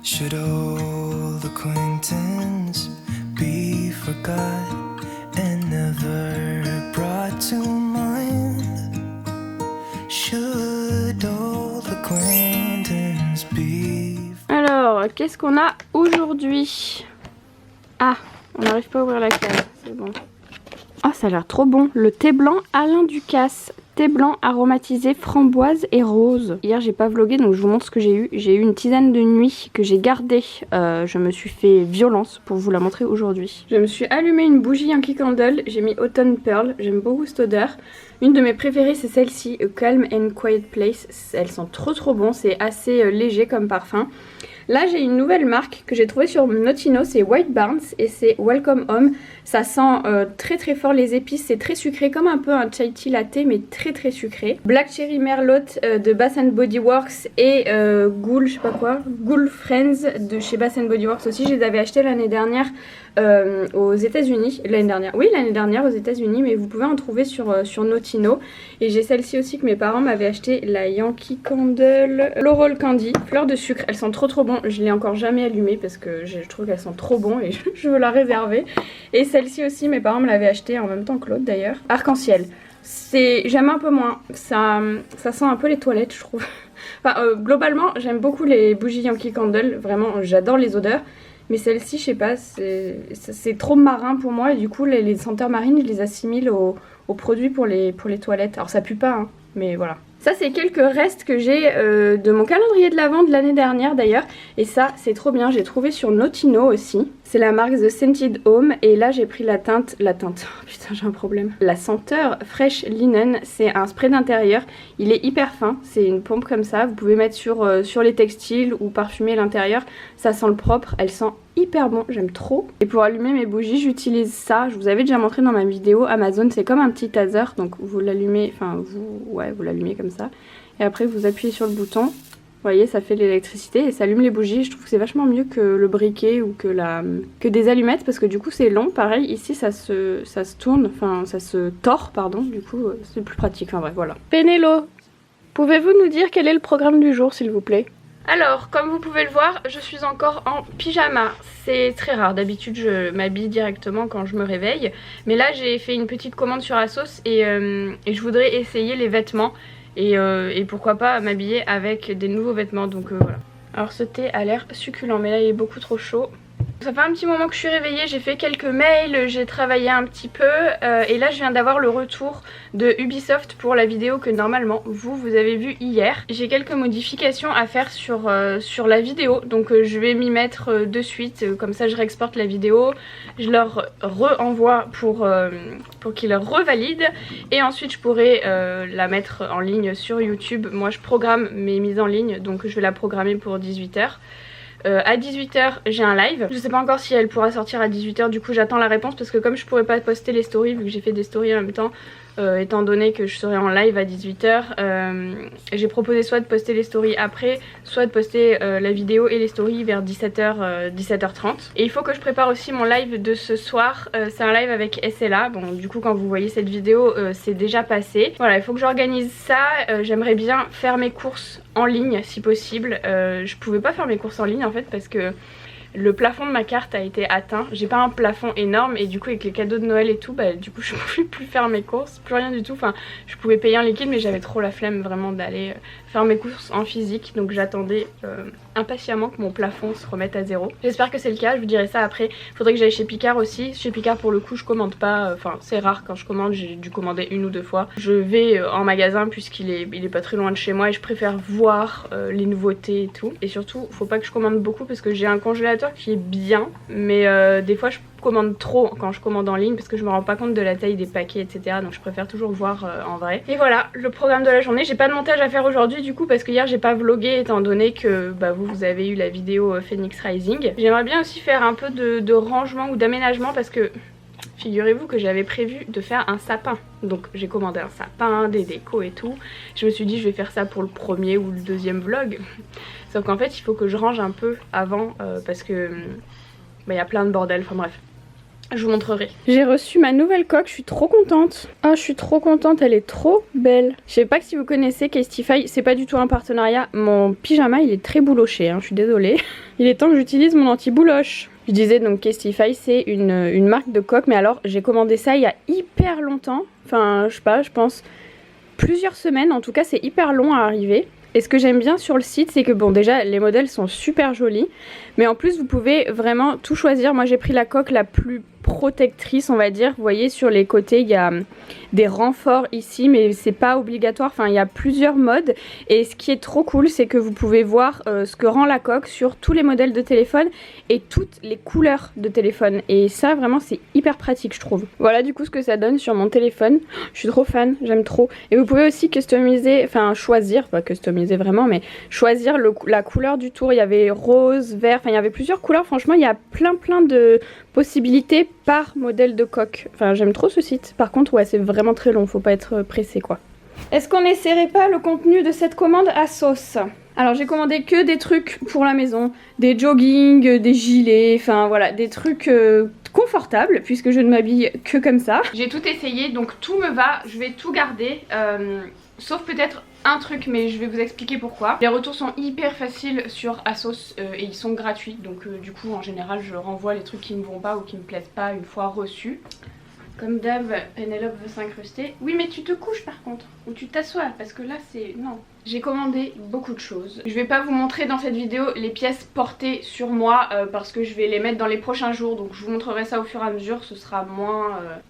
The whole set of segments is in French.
Should old acquaintance be forgot and never brought to mind? Should old acquaintance be... Alors, qu'est-ce qu'on a aujourd'hui? Ah, on n'arrive pas à ouvrir la case, c'est bon. Ah, ça a l'air trop bon. Le thé blanc Alain Ducasse. Thé blanc aromatisé framboise et rose. Hier j'ai pas vlogué donc je vous montre ce que j'ai eu. J'ai eu une tisane de nuit que j'ai gardée. Je me suis fait violence pour vous la montrer aujourd'hui. Je me suis allumé une bougie Yankee Candle. J'ai mis Autumn Pearl. J'aime beaucoup cette odeur. Une de mes préférées c'est celle-ci, A Calm and Quiet Place. Elles sont trop bon. C'est assez léger comme parfum. Là j'ai une nouvelle marque que j'ai trouvée sur Notino, c'est White Barns et c'est Welcome Home. Ça sent très fort les épices, c'est très sucré comme un peu un chai tea latte mais très sucré. Black Cherry Merlot de Bath Body Works et Ghoul, je sais pas quoi, Ghoul Friends de chez Bath Body Works aussi. Je les avais achetés l'année dernière aux États-Unis. L'année dernière aux États-Unis, mais vous pouvez en trouver sur Notino. Et j'ai celle-ci aussi que mes parents m'avaient acheté, la Yankee Candle Floral Candy, fleur de sucre. Elles sont trop bon. Je l'ai encore jamais allumée parce que je trouve qu'elles sont trop bon et je veux la réserver. Et celle-ci aussi, mes parents me l'avaient achetée en même temps que l'autre d'ailleurs. Arc-en-ciel. J'aime un peu moins. Ça sent un peu les toilettes, je trouve. Enfin, globalement, j'aime beaucoup les bougies Yankee Candle. Vraiment, j'adore les odeurs. Mais celle-ci, je sais pas, c'est trop marin pour moi. Et du coup, les senteurs marines, je les assimile aux produits pour les toilettes. Alors, ça pue pas, hein, mais voilà. Ça, c'est quelques restes que j'ai de mon calendrier de l'Avent de l'année dernière d'ailleurs. Et ça, c'est trop bien. J'ai trouvé sur Notino aussi. C'est la marque The Scented Home. Et là, j'ai pris la teinte. Oh, putain, j'ai un problème. La senteur Fresh Linen. C'est un spray d'intérieur. Il est hyper fin. C'est une pompe comme ça. Vous pouvez mettre sur les textiles ou parfumer l'intérieur. Ça sent le propre. Elle sent hyper bon. J'aime trop. Et pour allumer mes bougies, j'utilise ça. Je vous avais déjà montré dans ma vidéo Amazon. C'est comme un petit taser. Donc, vous l'allumez. Enfin, vous l'allumez comme ça. Et après, vous appuyez sur le bouton. Vous voyez, ça fait de l'électricité et ça allume les bougies. Je trouve que c'est vachement mieux que le briquet ou que des allumettes parce que du coup c'est long. Pareil, ici ça se tourne, enfin ça se tord, pardon. Du coup c'est plus pratique. Enfin bref, voilà. Pénélo, pouvez-vous nous dire quel est le programme du jour s'il vous plaît? Alors, comme vous pouvez le voir, je suis encore en pyjama. C'est très rare, d'habitude je m'habille directement quand je me réveille. Mais là j'ai fait une petite commande sur Asos et je voudrais essayer les vêtements. Et pourquoi pas m'habiller avec des nouveaux vêtements, donc voilà. Alors ce thé a l'air succulent mais là il est beaucoup trop chaud. Ça fait un petit moment que je suis réveillée, j'ai fait quelques mails, j'ai travaillé un petit peu et là je viens d'avoir le retour de Ubisoft pour la vidéo que normalement vous avez vu hier. J'ai quelques modifications à faire sur la vidéo, donc je vais m'y mettre de suite, comme ça je réexporte la vidéo, je leur renvoie pour qu'ils revalident et ensuite je pourrai la mettre en ligne sur YouTube. Moi je programme mes mises en ligne, donc je vais la programmer pour 18 h. À 18 h j'ai un live. Je sais pas encore si elle pourra sortir à 18 h, du coup j'attends la réponse parce que comme je pourrais pas poster les stories vu que j'ai fait des stories en même temps, étant donné que je serai en live à 18 h, j'ai proposé soit de poster les stories après, soit de poster la vidéo et les stories vers 17 h, 17 h 30. Et il faut que je prépare aussi mon live de ce soir. C'est un live avec SLA. Bon, du coup quand vous voyez cette vidéo c'est déjà passé. Voilà, il faut que j'organise ça. J'aimerais bien faire mes courses en ligne si possible. Je pouvais pas faire mes courses en ligne en fait parce que le plafond de ma carte a été atteint. J'ai pas un plafond énorme et du coup avec les cadeaux de Noël et tout, bah du coup je pouvais plus faire mes courses, plus rien du tout. Enfin je pouvais payer en liquide mais j'avais trop la flemme vraiment d'aller faire mes courses en physique. Donc j'attendais impatiemment que mon plafond se remette à zéro. J'espère que c'est le cas, je vous dirai ça après. Faudrait que j'aille chez Picard aussi. Chez Picard pour le coup je commande pas, enfin c'est rare quand je commande, j'ai dû commander une ou deux fois. Je vais en magasin puisqu'il est pas très loin de chez moi et je préfère voir les nouveautés et tout. Et surtout faut pas que je commande beaucoup parce que j'ai un congélateur qui est bien mais des fois je commande trop quand je commande en ligne parce que je me rends pas compte de la taille des paquets etc, donc je préfère toujours voir en vrai. Et voilà le programme de la journée. J'ai pas de montage à faire aujourd'hui du coup parce que hier j'ai pas vlogué étant donné que bah, vous avez eu la vidéo Phoenix Rising. J'aimerais bien aussi faire un peu de rangement ou d'aménagement parce que figurez-vous que j'avais prévu de faire un sapin. Donc j'ai commandé un sapin, des décos et tout. Je me suis dit je vais faire ça pour le premier ou le deuxième vlog. Sauf qu'en fait il faut que je range un peu avant parce que bah, y a plein de bordel, enfin bref. Je vous montrerai. J'ai reçu ma nouvelle coque, je suis trop contente. Oh, je suis trop contente, elle est trop belle. Je sais pas si vous connaissez Casetify, c'est pas du tout un partenariat. Mon pyjama, il est très bouloché, hein, je suis désolée. Il est temps que j'utilise mon anti-bouloche. Je disais donc Casetify, c'est une marque de coque, mais alors j'ai commandé ça il y a hyper longtemps. Enfin, je sais pas, je pense plusieurs semaines, en tout cas c'est hyper long à arriver. Et ce que j'aime bien sur le site, c'est que bon, déjà les modèles sont super jolis, mais en plus vous pouvez vraiment tout choisir. Moi j'ai pris la coque la plus protectrice, on va dire. Vous voyez, sur les côtés il y a des renforts ici, mais c'est pas obligatoire. Enfin, il y a plusieurs modes, et ce qui est trop cool, c'est que vous pouvez voir ce que rend la coque sur tous les modèles de téléphone et toutes les couleurs de téléphone, et ça vraiment c'est hyper pratique, je trouve. Voilà du coup ce que ça donne sur mon téléphone. Je suis trop fan, j'aime trop. Et vous pouvez aussi customiser, enfin choisir, pas customiser vraiment, mais choisir la couleur du tour. Il y avait rose, vert, enfin il y avait plusieurs couleurs. Franchement il y a plein de possibilités par modèle de coque. Enfin j'aime trop ce site. Par contre ouais, c'est vraiment très long, faut pas être pressé quoi. Est-ce qu'on n'essaierait pas le contenu de cette commande à sauce? Alors j'ai commandé que des trucs pour la maison, des joggings, des gilets, enfin voilà, des trucs confortables puisque je ne m'habille que comme ça. J'ai tout essayé, donc tout me va, je vais tout garder, sauf peut-être un truc, mais je vais vous expliquer pourquoi. Les retours sont hyper faciles sur ASOS et ils sont gratuits, donc du coup en général je renvoie les trucs qui ne me vont pas ou qui me plaisent pas une fois reçus. Comme d'hab, Pénélope veut s'incruster. Oui mais tu te couches par contre, ou tu t'assois, parce que là c'est... non. J'ai commandé beaucoup de choses. Je vais pas vous montrer dans cette vidéo les pièces portées sur moi parce que je vais les mettre dans les prochains jours, donc je vous montrerai ça au fur et à mesure, ce sera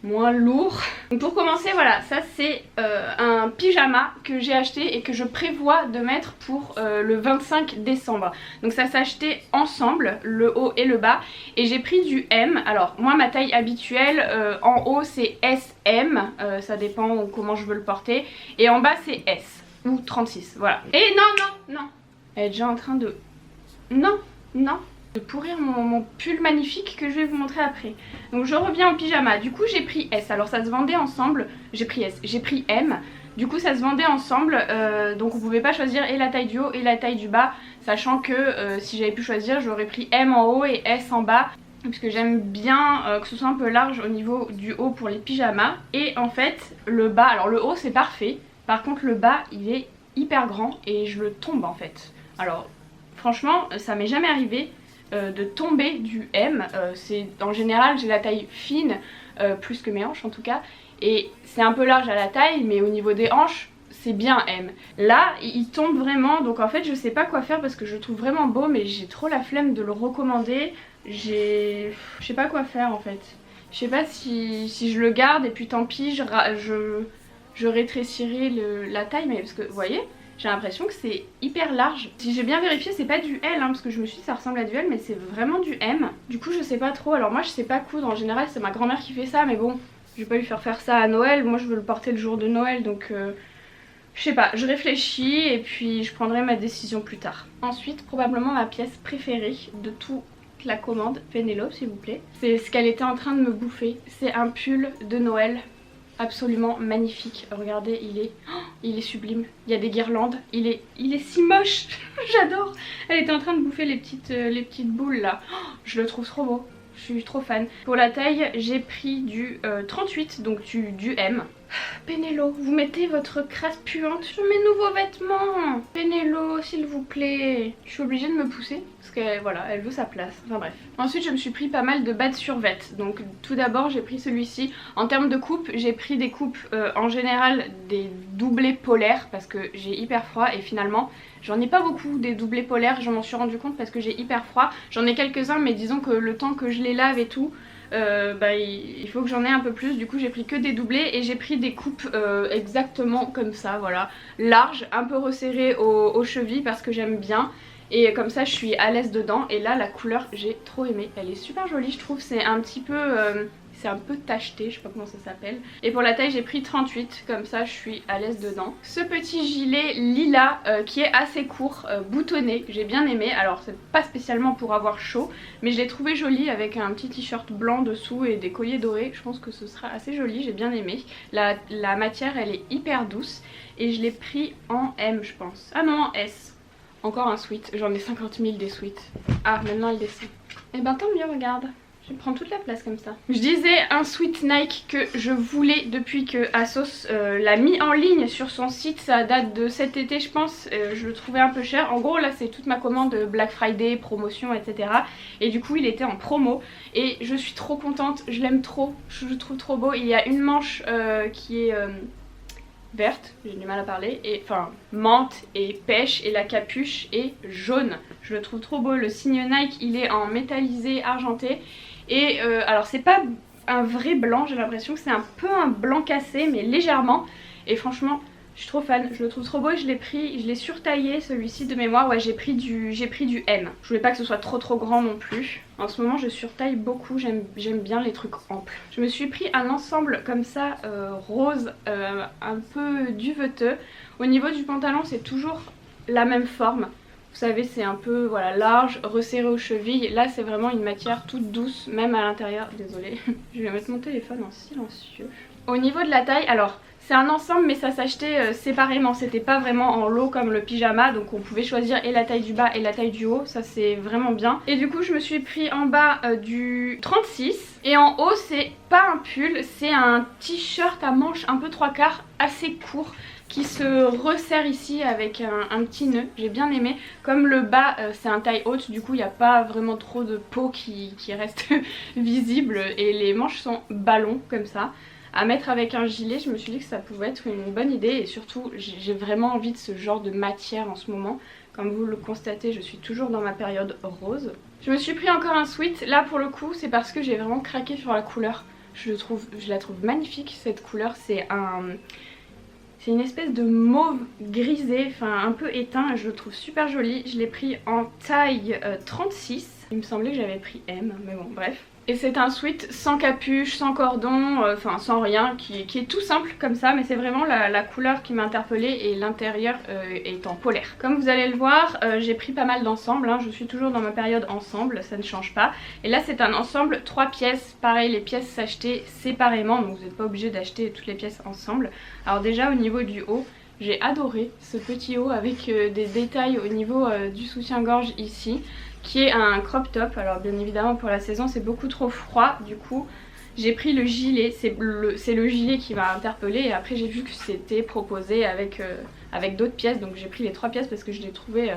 moins lourd. Donc pour commencer, voilà, ça c'est un pyjama que j'ai acheté et que je prévois de mettre pour le 25 décembre. Donc ça s'est acheté ensemble, le haut et le bas, et j'ai pris du M. Alors moi ma taille habituelle, en haut c'est SM, ça dépend comment je veux le porter, et en bas c'est S. Ou 36, voilà. Et non. Elle est déjà en train de... Non. De pourrir mon pull magnifique que je vais vous montrer après. Donc je reviens au pyjama. Du coup j'ai pris S. Alors ça se vendait ensemble. J'ai pris S. J'ai pris M. Du coup ça se vendait ensemble. Donc vous pouvez pas choisir et la taille du haut et la taille du bas. Sachant que si j'avais pu choisir, j'aurais pris M en haut et S en bas. Puisque j'aime bien que ce soit un peu large au niveau du haut pour les pyjamas. Et en fait le bas, alors le haut c'est parfait. Par contre le bas il est hyper grand et je le tombe en fait. Alors franchement ça m'est jamais arrivé de tomber du M. En général j'ai la taille fine, plus que mes hanches en tout cas. Et c'est un peu large à la taille, mais au niveau des hanches c'est bien M. Là il tombe vraiment, donc en fait je sais pas quoi faire parce que je le trouve vraiment beau, mais j'ai trop la flemme de le recommander. Je sais pas quoi faire en fait. Je sais pas si je le garde et puis tant pis, je rétrécirai la taille, mais parce que vous voyez, j'ai l'impression que c'est hyper large. Si j'ai bien vérifié, c'est pas du L, hein, parce que je me suis dit ça ressemble à du L, mais c'est vraiment du M. Du coup je sais pas trop. Alors moi je sais pas coudre, en général c'est ma grand-mère qui fait ça, mais bon, je vais pas lui faire ça à Noël. Moi je veux le porter le jour de Noël, donc je sais pas, je réfléchis et puis je prendrai ma décision plus tard. Ensuite, probablement ma pièce préférée de toute la commande, Pénélope s'il vous plaît, c'est ce qu'elle était en train de me bouffer. C'est un pull de Noël absolument magnifique. Regardez, il est sublime. Il y a des guirlandes, il est si moche. J'adore. Elle était en train de bouffer les petites boules là. Je le trouve trop beau. Je suis trop fan. Pour la taille, j'ai pris du 38, donc du M. Pénélo, vous mettez votre crasse puante sur mes nouveaux vêtements. Pénélo, s'il vous plaît. Je suis obligée de me pousser parce que voilà, elle veut sa place. Enfin bref. Ensuite, je me suis pris pas mal de bas de survêt. Donc tout d'abord, j'ai pris celui-ci. En termes de coupe, j'ai pris des coupes en général des doublés polaires parce que j'ai hyper froid et finalement j'en ai pas beaucoup des doublés polaires. Je m'en suis rendu compte parce que j'ai hyper froid. J'en ai quelques-uns, mais disons que le temps que je les lave et tout, il faut que j'en ai un peu plus. Du coup j'ai pris que des doublés et j'ai pris des coupes exactement comme ça, voilà, larges, un peu resserrées aux chevilles parce que j'aime bien. Et comme ça je suis à l'aise dedans. Et là la couleur j'ai trop aimé, elle est super jolie je trouve. C'est un petit peu c'est un peu tacheté, je sais pas comment ça s'appelle. Et pour la taille j'ai pris 38, comme ça je suis à l'aise dedans. Ce petit gilet lilas qui est assez court, boutonné, j'ai bien aimé. Alors c'est pas spécialement pour avoir chaud, mais je l'ai trouvé joli avec un petit t-shirt blanc dessous et des colliers dorés. Je pense que ce sera assez joli, j'ai bien aimé. La matière elle est hyper douce et je l'ai pris en M je pense. Ah non, en S. Encore un sweat, j'en ai 50 000 des sweats. Ah maintenant il descend. Et ben tant mieux, regarde. Je vais prendre toute la place comme ça. Je disais un sweat Nike que je voulais depuis que ASOS l'a mis en ligne sur son site. Ça date de cet été je pense. Je le trouvais un peu cher. En gros là c'est toute ma commande Black Friday, promotion etc. Et du coup il était en promo. Et je suis trop contente. Je l'aime trop. Je le trouve trop beau. Il y a une manche qui est... verte, j'ai du mal à parler, et enfin menthe et pêche, et la capuche est jaune. Je le trouve trop beau. Le signe Nike il est en métallisé argenté et alors c'est pas un vrai blanc, j'ai l'impression que c'est un peu un blanc cassé mais légèrement, et franchement je suis trop fan, je le trouve trop beau et je l'ai surtaillé celui-ci de mémoire. Ouais, j'ai pris du M. Je voulais pas que ce soit trop grand non plus. En ce moment je surtaille beaucoup, j'aime bien les trucs amples. Je me suis pris un ensemble comme ça rose, un peu duveteux. Au niveau du pantalon c'est toujours la même forme. Vous savez c'est un peu voilà, large, resserré aux chevilles. Là c'est vraiment une matière toute douce, même à l'intérieur. Désolée, je vais mettre mon téléphone en silencieux. Au niveau de la taille, alors... c'est un ensemble mais ça s'achetait séparément, c'était pas vraiment en lot comme le pyjama, donc on pouvait choisir et la taille du bas et la taille du haut, ça c'est vraiment bien. Et du coup je me suis pris en bas du 36 et en haut c'est pas un pull, c'est un t-shirt à manches un peu 3/4 assez court qui se resserre ici avec un petit nœud, j'ai bien aimé. Comme le bas c'est un taille haute, du coup il n'y a pas vraiment trop de peau qui reste visible et les manches sont ballons comme ça. À mettre avec un gilet, je me suis dit que ça pouvait être une bonne idée et surtout j'ai vraiment envie de ce genre de matière en ce moment. Comme vous le constatez, je suis toujours dans ma période rose. Je me suis pris encore un sweat, là pour le coup c'est parce que j'ai vraiment craqué sur la couleur. Je la trouve magnifique cette couleur, c'est une espèce de mauve grisé, enfin un peu éteint, et je le trouve super joli. Je l'ai pris en taille 36, il me semblait que j'avais pris M, mais bon bref. Et c'est un sweat sans capuche, sans cordon, enfin sans rien, qui est tout simple comme ça, mais c'est vraiment la couleur qui m'a interpellée et l'intérieur est en polaire. Comme vous allez le voir, j'ai pris pas mal d'ensembles, hein. Je suis toujours dans ma période ensemble, ça ne change pas. Et là c'est un ensemble 3 pièces, pareil les pièces s'achetaient séparément, donc vous n'êtes pas obligé d'acheter toutes les pièces ensemble. Alors déjà au niveau du haut, j'ai adoré ce petit haut avec des détails au niveau du soutien-gorge ici, qui est un crop top. Alors bien évidemment pour la saison c'est beaucoup trop froid, du coup j'ai pris le gilet, c'est le gilet qui m'a interpellée et après j'ai vu que c'était proposé avec d'autres pièces, donc j'ai pris les 3 pièces parce que je l'ai trouvé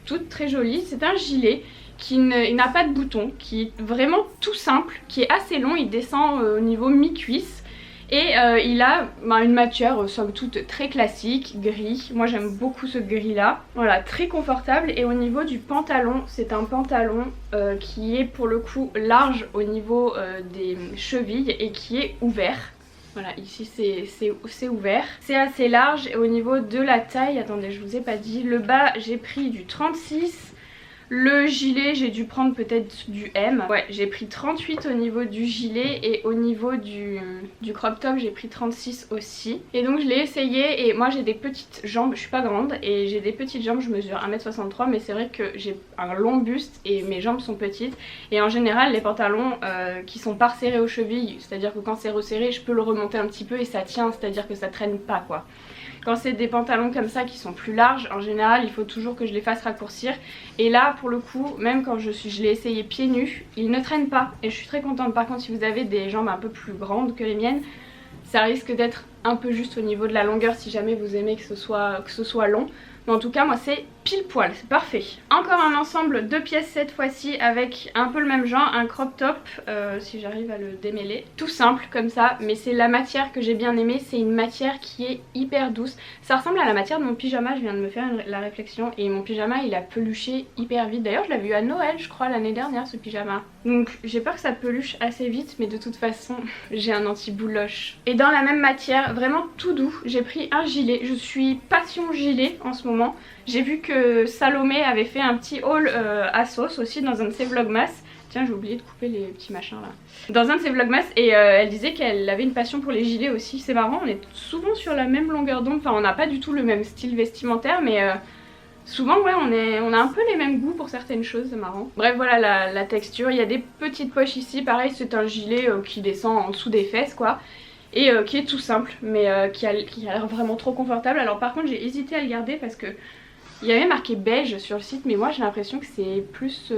toutes très jolies. C'est un gilet qui n'a pas de bouton, qui est vraiment tout simple, qui est assez long, il descend au niveau mi-cuisse. Et il a une matière somme toute très classique, gris. Moi j'aime beaucoup ce gris là. Voilà, très confortable. Et au niveau du pantalon, c'est un pantalon qui est pour le coup large au niveau des chevilles et qui est ouvert. Voilà, ici c'est ouvert. C'est assez large. Et au niveau de la taille, attendez je vous ai pas dit, le bas j'ai pris du 36. Le gilet j'ai dû prendre peut-être du M. Ouais, j'ai pris 38 au niveau du gilet et au niveau du crop top j'ai pris 36 aussi. Et donc je l'ai essayé et moi j'ai des petites jambes, je suis pas grande et j'ai des petites jambes, je mesure 1m63 mais c'est vrai que j'ai un long buste et mes jambes sont petites. Et en général les pantalons qui sont pas resserrés aux chevilles, c'est à dire que quand c'est resserré je peux le remonter un petit peu et ça tient, c'est à dire que ça traîne pas quoi. Quand c'est des pantalons comme ça qui sont plus larges, en général il faut toujours que je les fasse raccourcir. Et là pour le coup, même quand je l'ai essayé pieds nus, ils ne traînent pas et je suis très contente. Par contre si vous avez des jambes un peu plus grandes que les miennes, ça risque d'être un peu juste au niveau de la longueur si jamais vous aimez que ce soit long. Mais en tout cas moi c'est pile poil, c'est parfait. Encore un ensemble de pièces cette fois-ci avec un peu le même genre, un crop top, si j'arrive à le démêler. Tout simple comme ça, mais c'est la matière que j'ai bien aimée, c'est une matière qui est hyper douce. Ça ressemble à la matière de mon pyjama, je viens de me faire la réflexion, et mon pyjama il a peluché hyper vite. D'ailleurs je l'avais eu à Noël je crois l'année dernière ce pyjama. Donc j'ai peur que ça peluche assez vite, mais de toute façon j'ai un anti-bouloche. Et dans la même matière, vraiment tout doux, j'ai pris un gilet. Je suis passion gilet en ce moment. J'ai vu que Salomé avait fait un petit haul ASOS aussi dans un de ses vlogmas. Tiens j'ai oublié de couper les petits machins là. Dans un de ses vlogmas et elle disait qu'elle avait une passion pour les gilets aussi. C'est marrant, on est souvent sur la même longueur d'onde. Enfin on n'a pas du tout le même style vestimentaire mais souvent ouais on a un peu les mêmes goûts pour certaines choses, c'est marrant. Bref voilà la texture, il y a des petites poches ici. Pareil c'est un gilet qui descend en dessous des fesses quoi. Et qui est tout simple mais qui a l'air vraiment trop confortable. Alors par contre j'ai hésité à le garder parce que il y avait marqué beige sur le site mais moi j'ai l'impression que c'est plus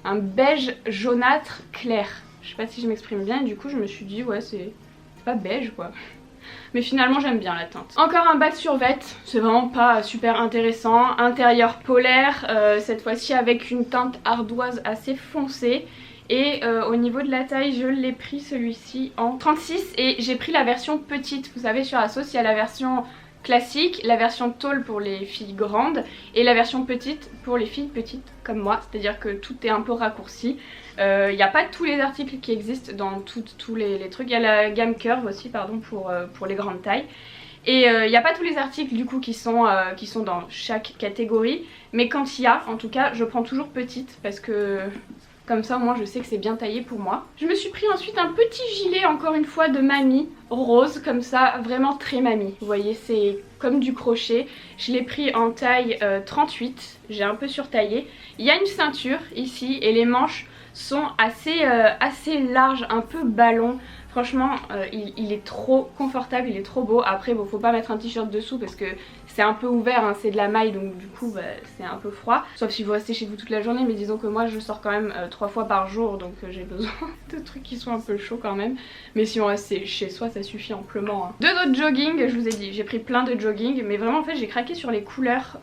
un beige jaunâtre clair. Je sais pas si je m'exprime bien et du coup je me suis dit ouais c'est pas beige quoi. Mais finalement j'aime bien la teinte. Encore un bas de survêt, c'est vraiment pas super intéressant. Intérieur polaire, cette fois-ci avec une teinte ardoise assez foncée. Et au niveau de la taille, je l'ai pris celui-ci en 36 et j'ai pris la version petite. Vous savez sur Asos il y a la version classique, la version tall pour les filles grandes et la version petite pour les filles petites comme moi, c'est à dire que tout est un peu raccourci. Il n'y a pas tous les articles qui existent dans tous les trucs, il y a la gamme curve aussi pardon pour les grandes tailles. Et il n'y a pas tous les articles du coup qui sont dans chaque catégorie, mais quand il y a, en tout cas je prends toujours petite parce que comme ça au moins je sais que c'est bien taillé pour moi. Je me suis pris ensuite un petit gilet encore une fois de mamie, rose comme ça, vraiment très mamie. Vous voyez c'est comme du crochet. Je l'ai pris en taille 38, j'ai un peu surtaillé. Il y a une ceinture ici et les manches sont assez larges, un peu ballon. Franchement il est trop confortable, il est trop beau. Après bon faut pas mettre un t-shirt dessous parce que c'est un peu ouvert, hein, c'est de la maille donc du coup bah, c'est un peu froid. Sauf si vous restez chez vous toute la journée, mais disons que moi je sors quand même 3 fois par jour donc j'ai besoin de trucs qui sont un peu chauds quand même. Mais si on reste chez soi ça suffit amplement. Hein. Deux autres jogging, je vous ai dit j'ai pris plein de jogging mais vraiment en fait j'ai craqué sur les couleurs.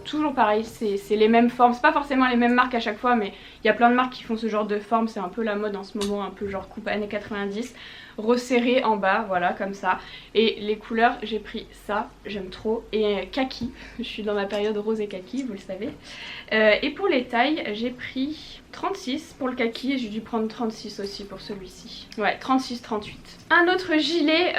Toujours pareil, c'est les mêmes formes, c'est pas forcément les mêmes marques à chaque fois mais il y a plein de marques qui font ce genre de forme, c'est un peu la mode en ce moment, un peu genre coupe années 90. Resserré en bas, voilà comme ça. Et les couleurs, j'ai pris ça, j'aime trop. Et kaki, je suis dans ma période rose et kaki, vous le savez. Et pour les tailles, j'ai pris 36 pour le kaki et j'ai dû prendre 36 aussi pour celui-ci. Ouais, 36-38. Un autre gilet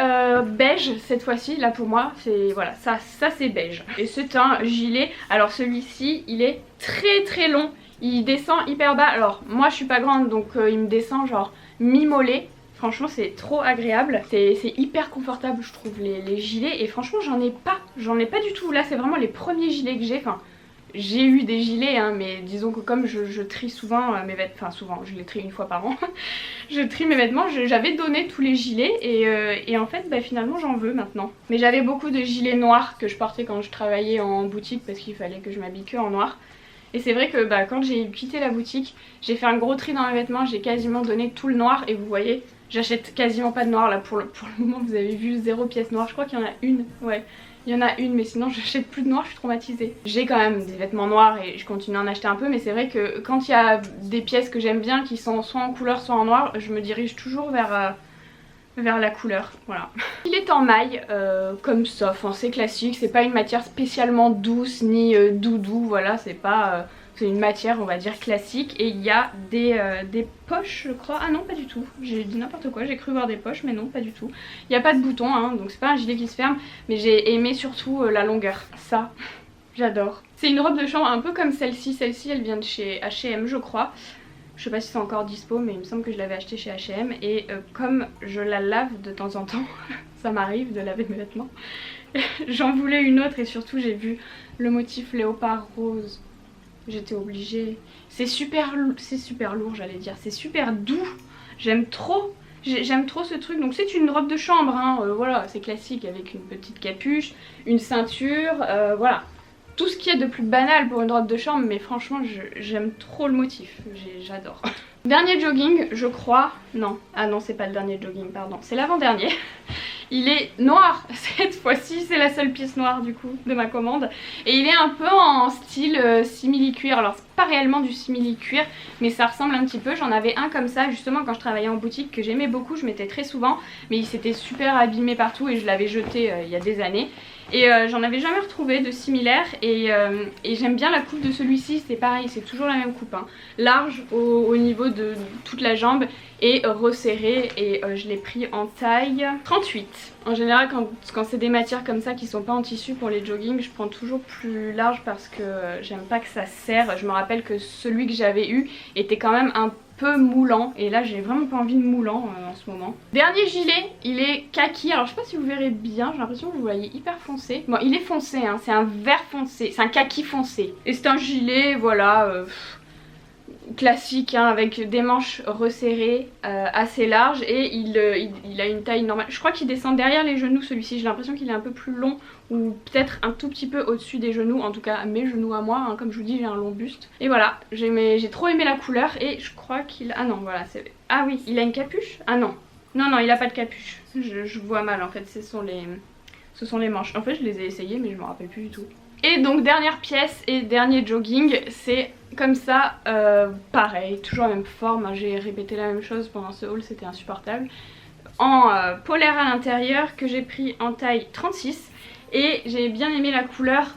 beige cette fois-ci, là pour moi, c'est voilà, ça c'est beige. Et c'est un gilet, alors celui-ci, il est très long. Il descend hyper bas, alors moi je suis pas grande donc il me descend genre mi-mollet. Franchement c'est trop agréable, c'est hyper confortable je trouve les gilets et franchement j'en ai pas du tout. Là c'est vraiment les premiers gilets que j'ai, enfin j'ai eu des gilets hein, mais disons que comme je trie souvent mes vêtements, enfin souvent je les trie une fois par an, je trie mes vêtements, j'avais donné tous les gilets et en fait bah, finalement j'en veux maintenant. Mais j'avais beaucoup de gilets noirs que je portais quand je travaillais en boutique parce qu'il fallait que je m'habille que en noir. Et c'est vrai que bah, quand j'ai quitté la boutique, j'ai fait un gros tri dans mes vêtements, j'ai quasiment donné tout le noir et vous voyez, j'achète quasiment pas de noir là pour le moment, vous avez vu 0 pièce noire, je crois qu'il y en a une, ouais. Il y en a une mais sinon j'achète plus de noir, je suis traumatisée. J'ai quand même des vêtements noirs et je continue à en acheter un peu mais c'est vrai que quand il y a des pièces que j'aime bien qui sont soit en couleur soit en noir, je me dirige toujours vers la couleur, voilà. Il est en maille, comme ça, enfin c'est classique, c'est pas une matière spécialement douce ni doudou, voilà, c'est pas... c'est une matière on va dire classique et il y a des poches je crois. Ah non pas du tout, j'ai dit n'importe quoi, j'ai cru voir des poches mais non pas du tout. Il n'y a pas de bouton hein, donc c'est pas un gilet qui se ferme mais j'ai aimé surtout la longueur, ça j'adore. C'est une robe de chambre un peu comme celle-ci elle vient de chez H&M je crois. Je sais pas si c'est encore dispo mais il me semble que je l'avais acheté chez H&M et comme je la lave de temps en temps, ça m'arrive de laver mes vêtements, j'en voulais une autre et surtout j'ai vu le motif léopard rose. J'étais obligée. C'est super lourd j'allais dire, c'est super doux. J'aime trop ce truc. Donc c'est une robe de chambre, hein. Voilà, c'est classique avec une petite capuche, une ceinture, voilà. Tout ce qu'il y a de plus banal pour une robe de chambre, mais franchement j'aime trop le motif, j'adore. Dernier jogging, je crois. Non, ah non c'est pas le dernier jogging, pardon, c'est l'avant-dernier. Il est noir, cette fois-ci c'est la seule pièce noire du coup de ma commande. Et il est un peu en style simili-cuir, alors c'est pas réellement du simili-cuir mais ça ressemble un petit peu. J'en avais un comme ça justement quand je travaillais en boutique que j'aimais beaucoup, je mettais très souvent. Mais il s'était super abîmé partout et je l'avais jeté il y a des années. Et j'en avais jamais retrouvé de similaire et j'aime bien la coupe de celui-ci, c'est pareil, c'est toujours la même coupe, hein. Large au niveau de toute la jambe et resserré et je l'ai pris en taille 38. En général quand c'est des matières comme ça qui sont pas en tissu pour les joggings, je prends toujours plus large parce que j'aime pas que ça serre. Je me rappelle que celui que j'avais eu était quand même un peu moulant et là j'ai vraiment pas envie de moulant en ce moment. Dernier gilet, il est kaki, alors je sais pas si vous verrez bien, j'ai l'impression que vous le voyez hyper foncé. Bon il est foncé hein, c'est un vert foncé, c'est un kaki foncé et c'est un gilet voilà classique hein, avec des manches resserrées assez larges et il a une taille normale. Je crois qu'il descend derrière les genoux celui-ci, j'ai l'impression qu'il est un peu plus long ou peut-être un tout petit peu au-dessus des genoux, en tout cas mes genoux à moi, hein, comme je vous dis j'ai un long buste. Et voilà, j'ai trop aimé la couleur et je crois qu'il... Ah non voilà, c'est... Ah oui, il a une capuche? Ah non, non il a pas de capuche, je vois mal en fait, ce sont les manches. En fait je les ai essayées mais je me rappelle plus du tout. Et donc dernière pièce et dernier jogging, c'est comme ça, pareil, toujours la même forme, hein, j'ai répété la même chose pendant ce haul, c'était insupportable. En polaire à l'intérieur que j'ai pris en taille 36 et j'ai bien aimé la couleur,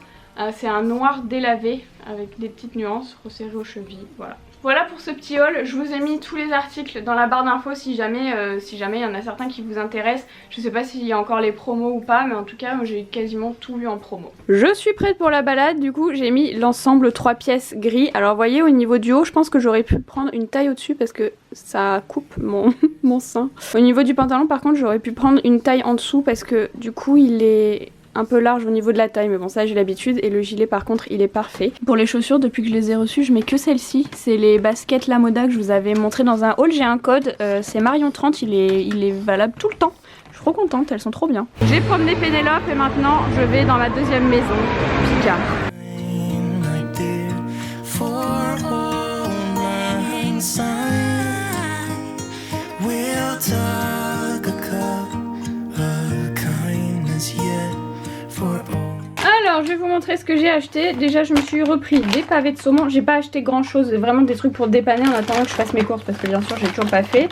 c'est un noir délavé avec des petites nuances resserrées aux chevilles, voilà. Voilà pour ce petit haul, je vous ai mis tous les articles dans la barre d'infos si jamais il y en a certains qui vous intéressent. Je sais pas s'il y a encore les promos ou pas, mais en tout cas j'ai quasiment tout vu en promo. Je suis prête pour la balade, du coup j'ai mis l'ensemble 3 pièces gris. Alors vous voyez au niveau du haut, je pense que j'aurais pu prendre une taille au-dessus parce que ça coupe mon sein. Au niveau du pantalon par contre j'aurais pu prendre une taille en dessous parce que du coup il est... un peu large au niveau de la taille, mais bon ça j'ai l'habitude. Et le gilet par contre il est parfait. Pour les chaussures, depuis que je les ai reçues je mets que celle-ci, c'est les baskets Lamoda que je vous avais montré dans un haul. J'ai un code, c'est Marion30, il est valable tout le temps. Je suis trop contente, elles sont trop bien. J'ai promené Pénélope et maintenant je vais dans ma deuxième maison, Picard. Right there for all inside. We'll talk a cup of kindness yet for all. Alors je vais vous montrer ce que j'ai acheté. Déjà je me suis repris des pavés de saumon. J'ai pas acheté grand chose, vraiment des trucs pour dépanner en attendant que je fasse mes courses parce que bien sûr j'ai toujours pas fait.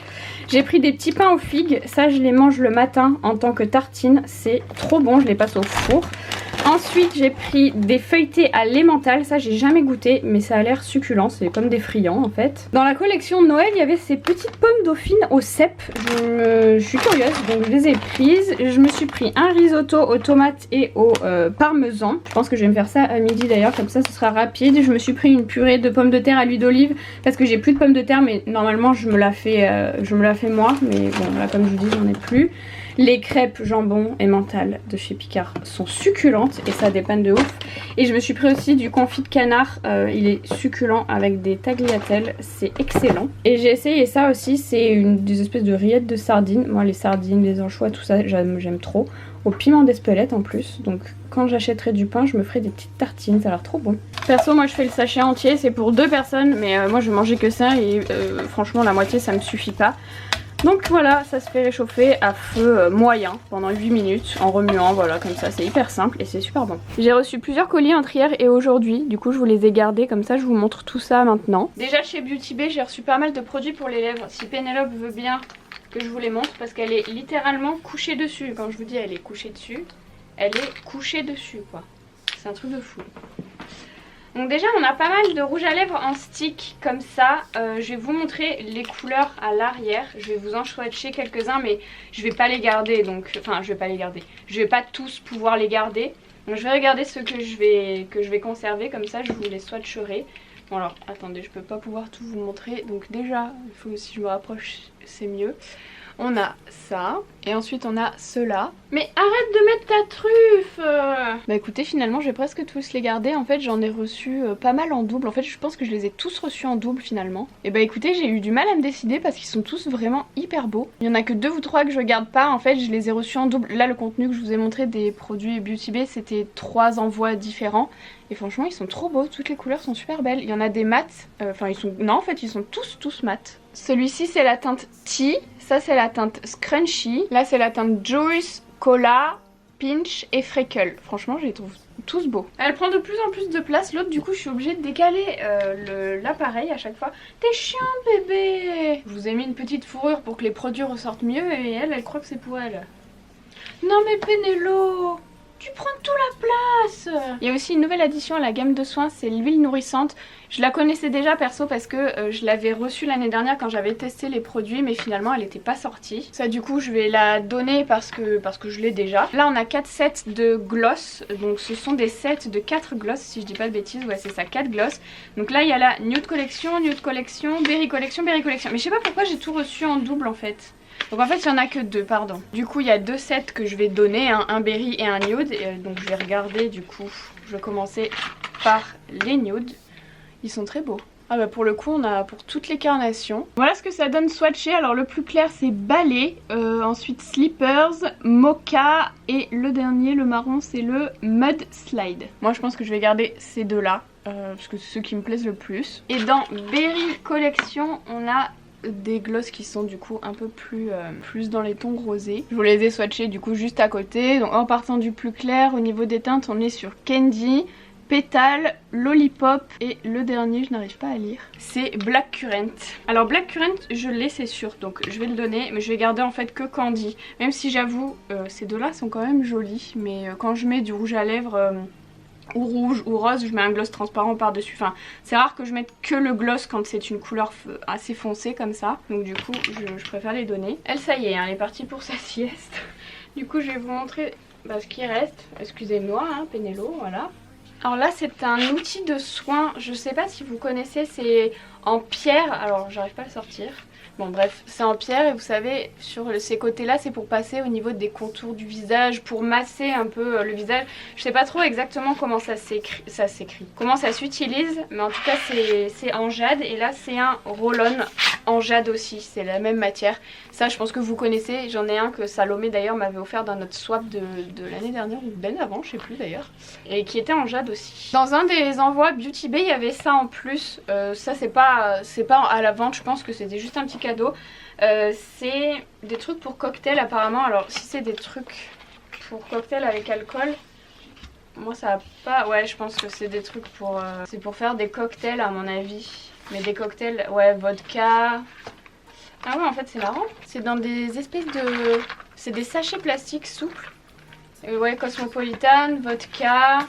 J'ai pris des petits pains aux figues, ça je les mange le matin en tant que tartine, c'est trop bon, je les passe au four. Ensuite j'ai pris des feuilletés à l'emmental, ça j'ai jamais goûté mais ça a l'air succulent, c'est comme des friands en fait. Dans la collection de Noël il y avait ces petites pommes dauphines au cèpe, je suis curieuse donc je les ai prises. Je me suis pris un risotto aux tomates et au parmesan, je pense que je vais me faire ça à midi d'ailleurs, comme ça ce sera rapide. Je me suis pris une purée de pommes de terre à l'huile d'olive parce que j'ai plus de pommes de terre mais normalement je me la fais moi, mais bon là comme je vous dis j'en ai plus. Les crêpes jambon et mental de chez Picard sont succulentes et ça dépanne de ouf. Et je me suis pris aussi du confit de canard, il est succulent avec des tagliatelles, c'est excellent. Et j'ai essayé ça aussi, c'est des espèces de rillettes de sardines. Moi les sardines, les anchois, tout ça j'aime trop. Au piment d'Espelette en plus, donc quand j'achèterai du pain je me ferai des petites tartines, ça a l'air trop bon. Perso moi je fais le sachet entier, c'est pour 2 personnes mais moi je vais manger que ça et franchement la moitié ça me suffit pas. Donc voilà, ça se fait réchauffer à feu moyen pendant 8 minutes en remuant, voilà comme ça, c'est hyper simple et c'est super bon. J'ai reçu plusieurs colis entre hier et aujourd'hui, du coup je vous les ai gardés comme ça, je vous montre tout ça maintenant. Déjà chez Beauty Bay j'ai reçu pas mal de produits pour les lèvres, si Pénélope veut bien que je vous les montre parce qu'elle est littéralement couchée dessus. Quand je vous dis elle est couchée dessus, elle est couchée dessus quoi, c'est un truc de fou. Donc déjà on a pas mal de rouge à lèvres en stick comme ça, je vais vous montrer les couleurs à l'arrière, je vais vous en swatcher quelques-uns mais je vais pas les garder donc, enfin je vais pas tous pouvoir les garder. Donc je vais regarder ceux que je vais conserver, comme ça je vous les swatcherai. Bon alors attendez, je peux pas pouvoir tout vous montrer, donc déjà il faut, si je me rapproche c'est mieux. On a ça, et ensuite on a cela. Mais arrête de mettre ta truffe. Bah écoutez, finalement je vais presque tous les garder. En fait j'en ai reçu pas mal en double. En fait je pense que je les ai tous reçus en double finalement. Et bah écoutez, j'ai eu du mal à me décider parce qu'ils sont tous vraiment hyper beaux. Il y en a que 2 ou 3 que je garde pas. En fait je les ai reçus en double. Là le contenu que je vous ai montré des produits Beauty Bay, c'était 3 envois différents. Et franchement ils sont trop beaux, toutes les couleurs sont super belles. Il y en a des mats, enfin ils sont... Non en fait ils sont tous mats. Celui-ci c'est la teinte Tea, ça c'est la teinte Scrunchy, là c'est la teinte Juice, Cola, Pinch et Freckle. Franchement je les trouve tous beaux. Elle prend de plus en plus de place, l'autre du coup je suis obligée de décaler l'appareil à chaque fois. T'es chiant bébé. Je vous ai mis une petite fourrure pour que les produits ressortent mieux et elle croit que c'est pour elle. Non mais Pénélo, tu prends tout la place. Il y a aussi une nouvelle addition à la gamme de soins, c'est l'huile nourrissante. Je la connaissais déjà perso parce que je l'avais reçue l'année dernière quand j'avais testé les produits, mais finalement elle n'était pas sortie. Ça du coup je vais la donner parce que je l'ai déjà. Là on a 4 sets de gloss, donc ce sont des sets de 4 gloss si je dis pas de bêtises, ouais c'est ça, 4 gloss. Donc là il y a la Nude Collection, Berry Collection, Berry Collection. Mais je sais pas pourquoi j'ai tout reçu en double en fait. Donc en fait il n'y en a que 2, pardon. Du coup il y a 2 sets que je vais donner, hein, un berry et un nude. Donc je vais regarder du coup. Je vais commencer par les nudes. Ils sont très beaux. Ah bah pour le coup on a pour toutes les carnations. Voilà ce que ça donne swatché. Alors le plus clair c'est balai, ensuite slippers, mocha et le dernier, le marron, c'est le mud slide. Moi je pense que je vais garder ces deux là parce que c'est ceux qui me plaisent le plus. Et dans Berry Collection on a des glosses qui sont du coup un peu plus dans les tons rosés. Je vous les ai swatchés du coup juste à côté. Donc en partant du plus clair, au niveau des teintes on est sur Candy, Pétale, Lollipop et le dernier je n'arrive pas à lire, c'est Black Currant. Alors Black Currant je l'ai c'est sûr, donc je vais le donner, mais je vais garder en fait que Candy. Même si j'avoue ces deux là sont quand même jolis, mais quand je mets du rouge à lèvres ou rouge ou rose, je mets un gloss transparent par dessus. Enfin c'est rare que je mette que le gloss quand c'est une couleur assez foncée comme ça, donc du coup je préfère les donner. Elle ça y est, hein, elle est partie pour sa sieste. Du coup je vais vous montrer ce qui reste. Excusez-moi hein, Pénélo, voilà. Alors là c'est un outil de soin, je sais pas si vous connaissez, c'est en pierre, alors j'arrive pas à le sortir. Bon bref, c'est en pierre et vous savez sur ces côtés là c'est pour passer au niveau des contours du visage, pour masser un peu le visage. Je sais pas trop exactement comment ça s'écrit, comment ça s'utilise, mais en tout cas c'est en jade et là c'est un roll-on en jade aussi, c'est la même matière. Ça je pense que vous connaissez, j'en ai un que Salomé d'ailleurs m'avait offert dans notre swap de l'année dernière ou ben avant, je sais plus d'ailleurs, et qui était en jade aussi. Dans un des envois Beauty Bay il y avait ça en plus, ça c'est pas à la vente, je pense que c'était juste un petit cadeau. C'est des trucs pour cocktail apparemment, alors si c'est des trucs pour cocktail avec alcool, moi ça a pas, ouais je pense que c'est des trucs pour, c'est pour faire des cocktails à mon avis. Mais des cocktails, ouais, vodka. Ah ouais, en fait c'est marrant. C'est dans des espèces de... C'est des sachets plastiques souples. Ouais, Cosmopolitan, vodka,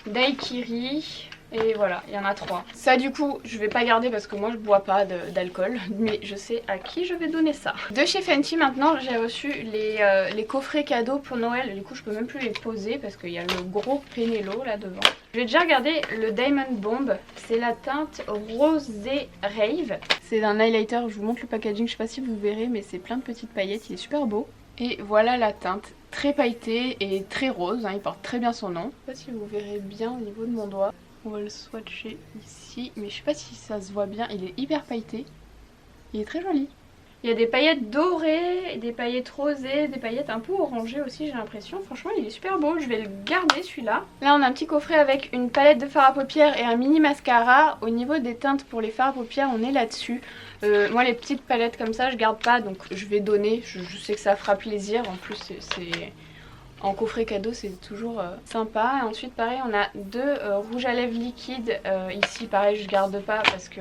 daiquiri. Et voilà, il y en a 3. Ça du coup, je vais pas garder parce que moi je bois pas d'alcool. Mais je sais à qui je vais donner ça. De chez Fenty maintenant, j'ai reçu les coffrets cadeaux pour Noël. Du coup, je peux même plus les poser parce qu'il y a le gros Pénélo là devant. Je vais déjà regarder le Diamond Bomb. C'est la teinte Rosé Rave. C'est un highlighter, je vous montre le packaging, je sais pas si vous verrez, mais c'est plein de petites paillettes, il est super beau. Et voilà la teinte, très pailletée et très rose, hein, il porte très bien son nom. Je sais pas si vous verrez bien au niveau de mon doigt. On va le swatcher ici, mais je sais pas si ça se voit bien, il est hyper pailleté. Il est très joli. Il y a des paillettes dorées, des paillettes rosées, des paillettes un peu orangées aussi j'ai l'impression. Franchement il est super beau, je vais le garder celui-là. Là on a un petit coffret avec une palette de fard à paupières et un mini mascara. Au niveau des teintes pour les fards à paupières on est là-dessus. Moi les petites palettes comme ça je garde pas, donc je vais donner. Je sais que ça fera plaisir, en plus c'est... En coffret cadeau c'est toujours sympa. Et ensuite pareil on a deux rouges à lèvres liquides. Ici pareil je garde pas parce que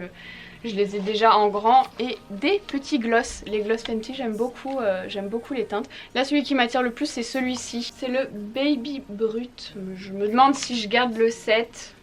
je les ai déjà en grand. Et des petits gloss. Les gloss Fenty j'aime beaucoup les teintes. Là celui qui m'attire le plus c'est celui-ci. C'est le Baby Brut. Je me demande si je garde le 7.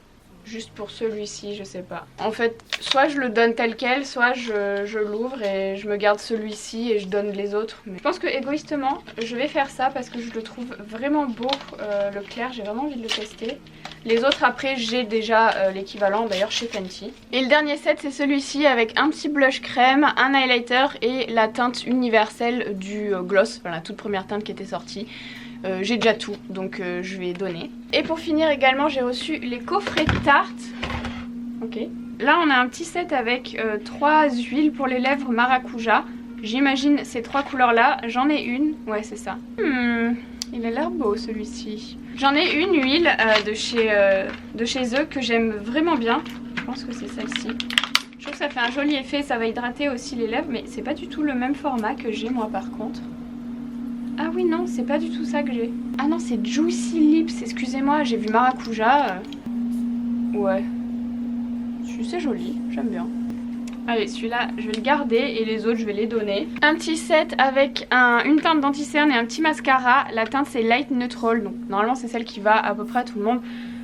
Juste pour celui-ci, je sais pas. En fait, soit je le donne tel quel, soit je l'ouvre et je me garde celui-ci et je donne les autres. Mais je pense que égoïstement, je vais faire ça parce que je le trouve vraiment beau, le clair. J'ai vraiment envie de le tester. Les autres après, j'ai déjà l'équivalent d'ailleurs chez Fenty. Et le dernier set, c'est celui-ci avec un petit blush crème, un highlighter et la teinte universelle du gloss. Enfin, la toute première teinte qui était sortie. J'ai déjà tout, donc je vais donner. Et pour finir également, j'ai reçu les coffrets Tarte. Ok. Là, on a un petit set avec 3 huiles pour les lèvres maracuja. J'imagine ces 3 couleurs-là. J'en ai une. Ouais, c'est ça. Il a l'air beau celui-ci. J'en ai une huile de chez eux que j'aime vraiment bien. Je pense que c'est celle-ci. Je trouve que ça fait un joli effet. Ça va hydrater aussi les lèvres, mais c'est pas du tout le même format que j'ai moi par contre. Ah oui non, c'est pas du tout ça que j'ai. Ah non, c'est Juicy Lips, excusez-moi, j'ai vu maracuja. Ouais. C'est joli, j'aime bien. Allez, celui-là, je vais le garder et les autres, je vais les donner. Un petit set avec une teinte d'anti-cerne et un petit mascara. La teinte, c'est Light Neutral, donc normalement, c'est celle qui va à peu près à tout le monde.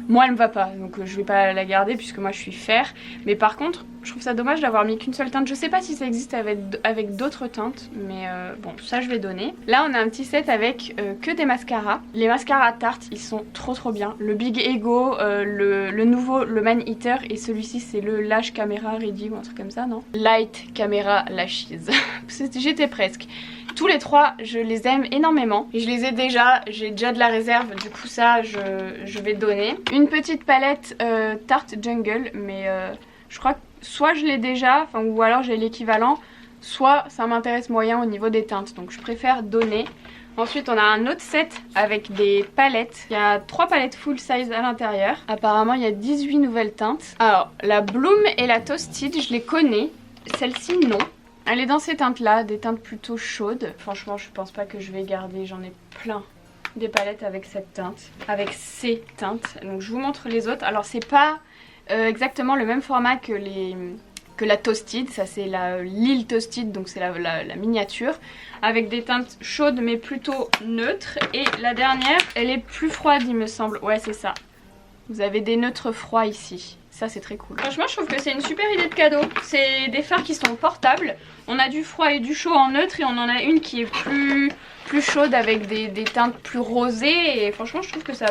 Moi elle me va pas, donc je vais pas la garder puisque moi je suis fer. Mais par contre je trouve ça dommage d'avoir mis qu'une seule teinte. Je sais pas si ça existe avec d'autres teintes, mais bon ça je vais donner. Là on a un petit set avec que des mascaras. Les mascaras Tarte ils sont trop bien. Le Big Ego, le nouveau, le Man Eater, et celui-ci c'est le Lash Camera Ready ou un truc comme ça, non? Light Camera Lashes. J'étais presque. Tous les 3 je les aime énormément et je les ai déjà, j'ai déjà de la réserve, du coup ça je vais donner. Une petite palette Tarte Jungle, mais je crois que soit je l'ai déjà, enfin, ou alors j'ai l'équivalent, soit ça m'intéresse moyen au niveau des teintes, donc je préfère donner. Ensuite on a un autre set avec des palettes, il y a 3 palettes full size à l'intérieur. Apparemment il y a 18 nouvelles teintes. Alors la Bloom et la Toasted je les connais, celle-ci non. Elle est dans ces teintes là, des teintes plutôt chaudes. Franchement je pense pas que je vais garder, j'en ai plein des palettes avec cette teinte, avec ces teintes. Donc je vous montre les autres. Alors c'est pas exactement le même format que la Toasted, ça c'est la Lille Toasted, donc c'est la miniature, avec des teintes chaudes mais plutôt neutres. Et la dernière, elle est plus froide il me semble, ouais c'est ça. Vous avez des neutres froids ici, ça c'est très cool. Franchement je trouve que c'est une super idée de cadeau, c'est des fards qui sont portables. On a du froid et du chaud en neutre et on en a une qui est plus chaude avec des teintes plus rosées et franchement je trouve que ça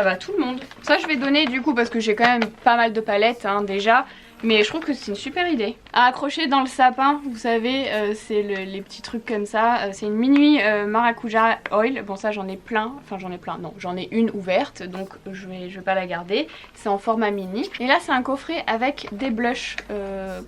va tout le monde. Ça je vais donner du coup parce que j'ai quand même pas mal de palettes hein, déjà. Mais je trouve que c'est une super idée. À accrocher dans le sapin, vous savez, c'est les petits trucs comme ça. C'est une minuit maracuja oil. Bon ça j'en ai plein, enfin j'en ai plein, non j'en ai une ouverte. Donc je vais pas la garder. C'est en format mini. Et là c'est un coffret avec des blushs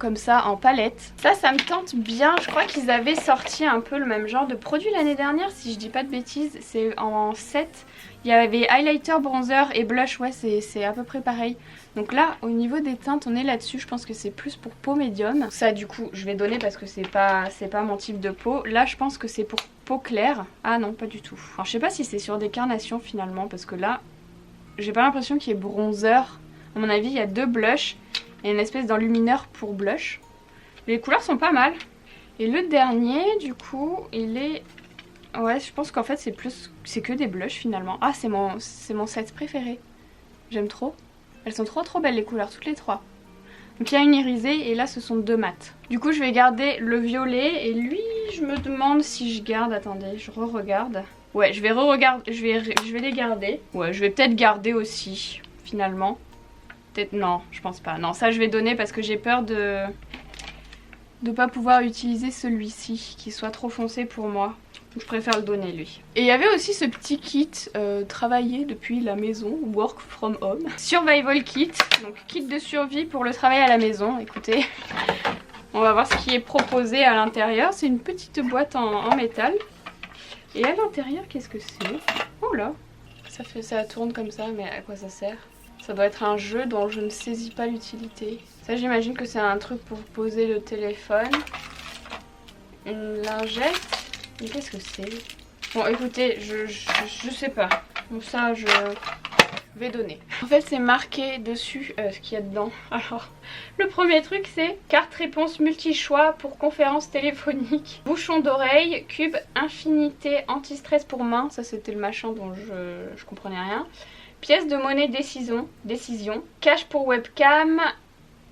comme ça en palette. Ça me tente bien. Je crois qu'ils avaient sorti un peu le même genre de produit l'année dernière si je dis pas de bêtises. C'est en 7. Il y avait highlighter, bronzer et blush, ouais c'est à peu près pareil. Donc là au niveau des teintes on est là-dessus, je pense que c'est plus pour peau médium. Ça du coup je vais donner parce que c'est pas mon type de peau. Là je pense que c'est pour peau claire. Ah non pas du tout. Alors je sais pas si c'est sur des carnations finalement parce que là j'ai pas l'impression qu'il y ait bronzer. À mon avis il y a 2 blushs et une espèce d'enlumineur pour blush. Les couleurs sont pas mal. Et le dernier du coup il est... Ouais je pense qu'en fait c'est que des blushs finalement. Ah c'est mon set préféré. J'aime trop. Elles sont trop belles les couleurs, toutes les 3. Donc il y a une irisée et là ce sont 2 mat. Du coup je vais garder le violet et lui je me demande si je garde, attendez je re-regarde. Ouais je vais re-regarder, je vais les garder. Ouais je vais peut-être garder aussi finalement. Peut-être non je pense pas. Non ça je vais donner parce que j'ai peur de pas pouvoir utiliser celui-ci qui soit trop foncé pour moi. Je préfère le donner lui. Et il y avait aussi ce petit kit travailler depuis la maison, work from home. Survival kit, donc kit de survie pour le travail à la maison. Écoutez, on va voir ce qui est proposé à l'intérieur. C'est une petite boîte en métal. Et à l'intérieur, qu'est-ce que c'est? Oh là, ça tourne comme ça, mais à quoi ça sert? Ça doit être un jeu dont je ne saisis pas l'utilité. Ça j'imagine que c'est un truc pour poser le téléphone. Une lingette. Mais qu'est-ce que c'est? Bon écoutez, je sais pas. Bon ça je vais donner. En fait c'est marqué dessus ce qu'il y a dedans. Alors le premier truc c'est carte réponse multi-choix pour conférence téléphonique. Bouchon d'oreille, cube infinité anti-stress pour main. Ça c'était le machin dont je comprenais rien. Pièce de monnaie décision. Cache pour webcam.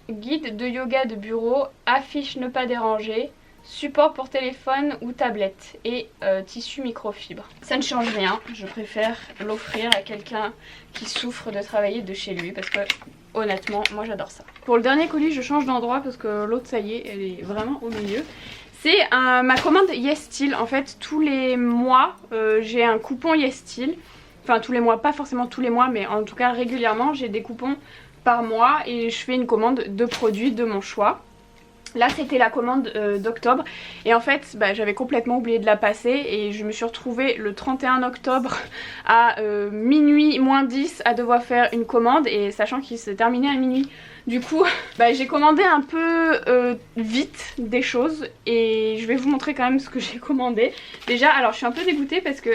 Guide de yoga de bureau. Affiche ne pas déranger. Support pour téléphone ou tablette et tissu microfibre. Ça ne change rien, je préfère l'offrir à quelqu'un qui souffre de travailler de chez lui parce que honnêtement moi j'adore ça. Pour le dernier colis je change d'endroit parce que l'autre ça y est elle est vraiment au milieu. C'est ma commande YesStyle. En fait tous les mois j'ai un coupon YesStyle. Enfin tous les mois, pas forcément tous les mois mais en tout cas régulièrement j'ai des coupons par mois et je fais une commande de produits de mon choix. Là c'était la commande d'octobre et en fait j'avais complètement oublié de la passer et je me suis retrouvée le 31 octobre à minuit moins 10 à devoir faire une commande et sachant qu'il se terminait à minuit. Du coup j'ai commandé un peu vite des choses et je vais vous montrer quand même ce que j'ai commandé. Déjà alors je suis un peu dégoûtée parce que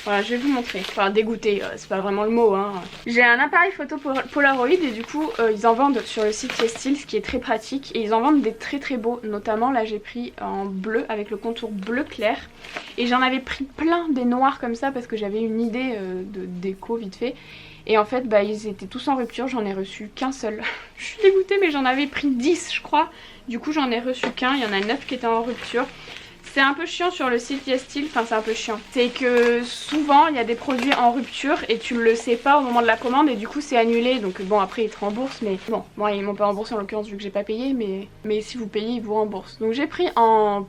voilà je vais vous montrer, enfin dégoûtée c'est pas vraiment le mot hein. J'ai un appareil photo Polaroid et du coup ils en vendent sur le site YesStyle ce qui est très pratique et ils en vendent des très beaux, notamment là j'ai pris en bleu avec le contour bleu clair et j'en avais pris plein des noirs comme ça parce que j'avais une idée de déco vite fait. Et en fait ils étaient tous en rupture, j'en ai reçu qu'un seul. Je suis dégoûtée mais j'en avais pris 10 je crois. Du coup j'en ai reçu qu'un, il y en a 9 qui étaient en rupture. C'est un peu chiant sur le site YesStyle, enfin c'est un peu chiant. C'est que souvent il y a des produits en rupture et tu le sais pas au moment de la commande et du coup c'est annulé. Donc bon après ils te remboursent mais bon moi ils m'ont pas remboursé en l'occurrence vu que j'ai pas payé mais si vous payez ils vous remboursent. Donc j'ai pris en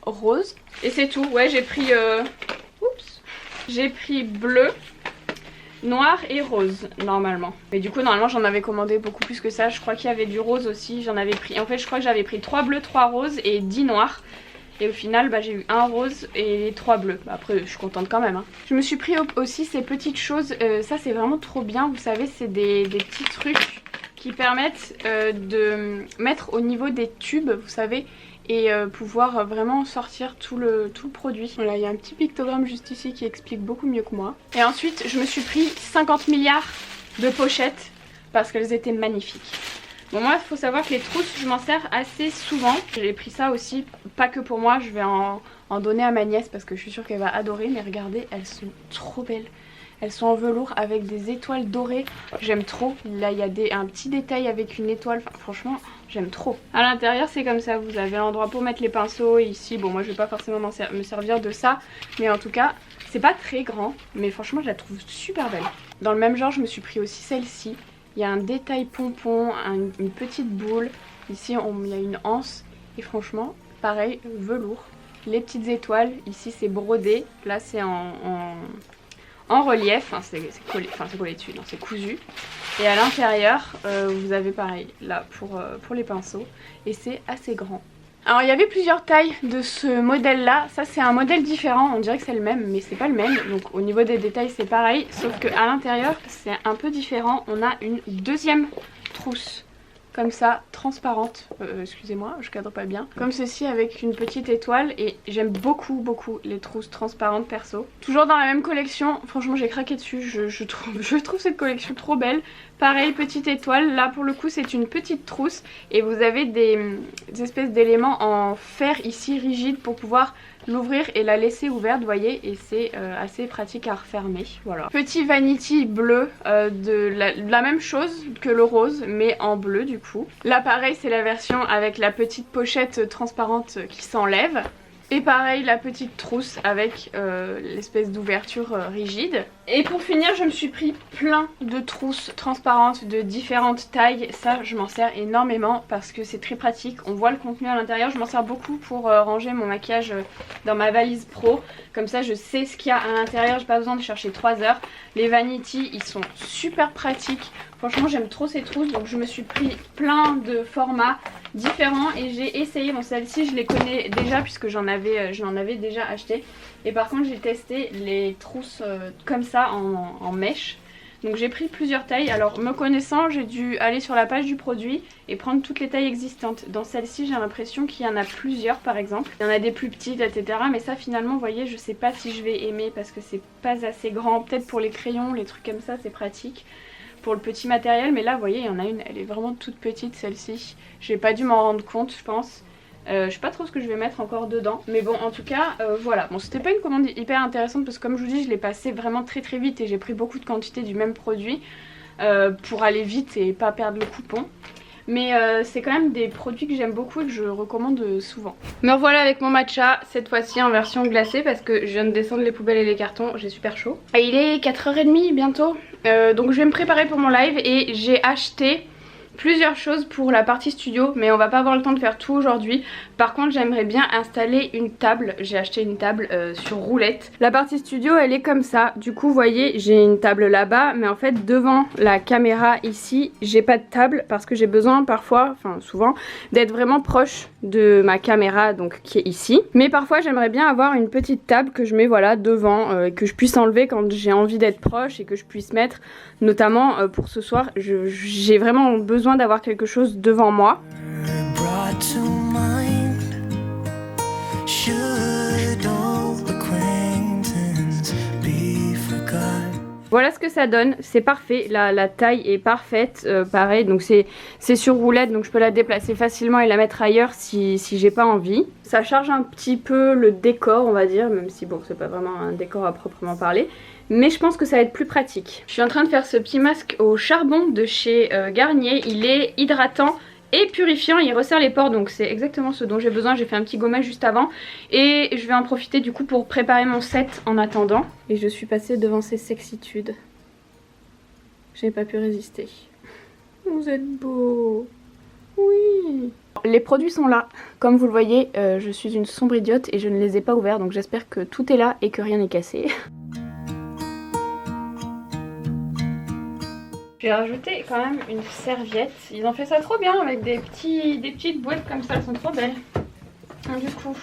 rose et c'est tout. Ouais j'ai pris j'ai pris bleu. noir et rose normalement. Mais du coup normalement j'en avais commandé beaucoup plus que ça. Je crois qu'il y avait du rose aussi, j'en avais pris. En fait je crois que j'avais pris 3 bleus, 3 roses et 10 noirs. Et au final j'ai eu un rose et 3 bleus. Après je suis contente quand même hein. Je me suis pris aussi ces petites choses, ça c'est vraiment trop bien. Vous savez c'est des petits trucs qui permettent de mettre au niveau des tubes, vous savez, et pouvoir vraiment sortir tout le produit. Voilà, il y a un petit pictogramme juste ici qui explique beaucoup mieux que moi. Et ensuite je me suis pris 50 milliards de pochettes parce qu'elles étaient magnifiques. Bon moi il faut savoir que les trousses je m'en sers assez souvent. J'ai pris ça aussi, pas que pour moi, je vais en donner à ma nièce parce que je suis sûre qu'elle va adorer. Mais regardez, elles sont trop belles. Elles sont en velours avec des étoiles dorées. J'aime trop. Là il y a un petit détail avec une étoile. Enfin, franchement j'aime trop. À l'intérieur c'est comme ça. Vous avez l'endroit pour mettre les pinceaux. Et ici bon moi je vais pas forcément me servir de ça. Mais en tout cas c'est pas très grand. Mais franchement je la trouve super belle. Dans le même genre je me suis pris aussi celle-ci. Il y a un détail pompon, une petite boule. Ici il y a une anse. Et franchement pareil velours. Les petites étoiles. Ici c'est brodé. Là c'est en relief, enfin, c'est collé dessus, non c'est cousu. Et à l'intérieur vous avez pareil là pour les pinceaux et c'est assez grand. Alors il y avait plusieurs tailles de ce modèle là, ça c'est un modèle différent, on dirait que c'est le même mais c'est pas le même. Donc au niveau des détails c'est pareil, sauf que à l'intérieur c'est un peu différent. On a une deuxième trousse comme ça, transparente, excusez-moi je cadre pas bien, comme ceci avec une petite étoile. Et j'aime beaucoup les trousses transparentes perso. Toujours dans la même collection, franchement j'ai craqué dessus, je trouve cette collection trop belle. Pareil, petite étoile, là pour le coup c'est une petite trousse et vous avez des espèces d'éléments en fer ici rigides pour pouvoir l'ouvrir et la laisser ouverte, vous voyez, et c'est assez pratique à refermer. Voilà. Petit vanity bleu, de la même chose que le rose mais en bleu du coup. Là pareil c'est la version avec la petite pochette transparente qui s'enlève. Et pareil la petite trousse avec l'espèce d'ouverture rigide. Et pour finir je me suis pris plein de trousses transparentes de différentes tailles. Ça je m'en sers énormément parce que c'est très pratique. On voit le contenu à l'intérieur. Je m'en sers beaucoup pour ranger mon maquillage dans ma valise pro. Comme ça je sais ce qu'il y a à l'intérieur. J'ai pas besoin de chercher 3 heures. Les vanity ils sont super pratiques. Franchement j'aime trop ces trousses. Donc je me suis pris plein de formats différents et j'ai essayé. Bon celle-ci je les connais déjà puisque j'en avais déjà acheté. Et par contre j'ai testé les trousses comme ça en mèche. Donc j'ai pris plusieurs tailles. Alors me connaissant j'ai dû aller sur la page du produit et prendre toutes les tailles existantes. Dans celle-ci j'ai l'impression qu'il y en a plusieurs par exemple. Il y en a des plus petites etc. Mais ça finalement vous voyez je sais pas si je vais aimer parce que c'est pas assez grand. Peut-être pour les crayons, les trucs comme ça c'est pratique. Pour le petit matériel, mais là vous voyez il y en a une, elle est vraiment toute petite celle-ci. J'ai pas dû m'en rendre compte je pense. Je sais pas trop ce que je vais mettre encore dedans. Mais bon en tout cas voilà. Bon c'était pas une commande hyper intéressante parce que comme je vous dis je l'ai passé vraiment très vite. Et j'ai pris beaucoup de quantité du même produit pour aller vite et pas perdre le coupon. Mais c'est quand même des produits que j'aime beaucoup et que je recommande souvent. Me revoilà avec mon matcha, cette fois-ci en version glacée parce que je viens de descendre les poubelles et les cartons, j'ai super chaud. Et il est 4h30 bientôt, donc je vais me préparer pour mon live et j'ai acheté plusieurs choses pour la partie studio, mais on va pas avoir le temps de faire tout aujourd'hui. Par contre j'aimerais bien installer une table. J'ai acheté une table sur roulette. La partie studio elle est comme ça. Du coup vous voyez j'ai une table là-bas, mais en fait devant la caméra ici j'ai pas de table parce que j'ai besoin parfois, enfin souvent, d'être vraiment proche de ma caméra donc qui est ici. Mais parfois j'aimerais bien avoir une petite table que je mets voilà devant, que je puisse enlever quand j'ai envie d'être proche et que je puisse mettre notamment pour ce soir. J'ai vraiment besoin d'avoir quelque chose devant moi. Voilà ce que ça donne, c'est parfait, la taille est parfaite, pareil, donc c'est sur roulette donc je peux la déplacer facilement et la mettre ailleurs si j'ai pas envie. Ça charge un petit peu le décor on va dire, même si bon c'est pas vraiment un décor à proprement parler. Mais je pense que ça va être plus pratique. Je suis en train de faire ce petit masque au charbon de chez Garnier. Il est hydratant et purifiant, il resserre les pores donc c'est exactement ce dont j'ai besoin. J'ai fait un petit gommage juste avant et je vais en profiter du coup pour préparer mon set en attendant. Et je suis passée devant ces sexitudes. J'ai pas pu résister. Vous êtes beaux. Oui. Les produits sont là. Comme vous le voyez, je suis une sombre idiote et je ne les ai pas ouverts donc j'espère que tout est là et que rien n'est cassé. J'ai rajouté quand même une serviette. Ils ont fait ça trop bien avec des petites boîtes comme ça, elles sont trop belles. Donc, du coup,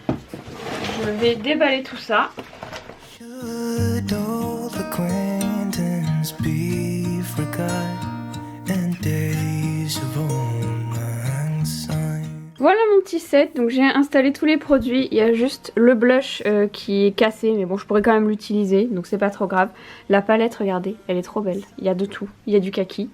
je vais déballer tout ça. Should old acquaintance be forgot and days of old lang syne? Voilà mon petit set, donc j'ai installé tous les produits. Il y a juste le blush qui est cassé, mais bon je pourrais quand même l'utiliser, donc c'est pas trop grave. La palette, regardez, elle est trop belle. Il y a de tout, il y a du kaki,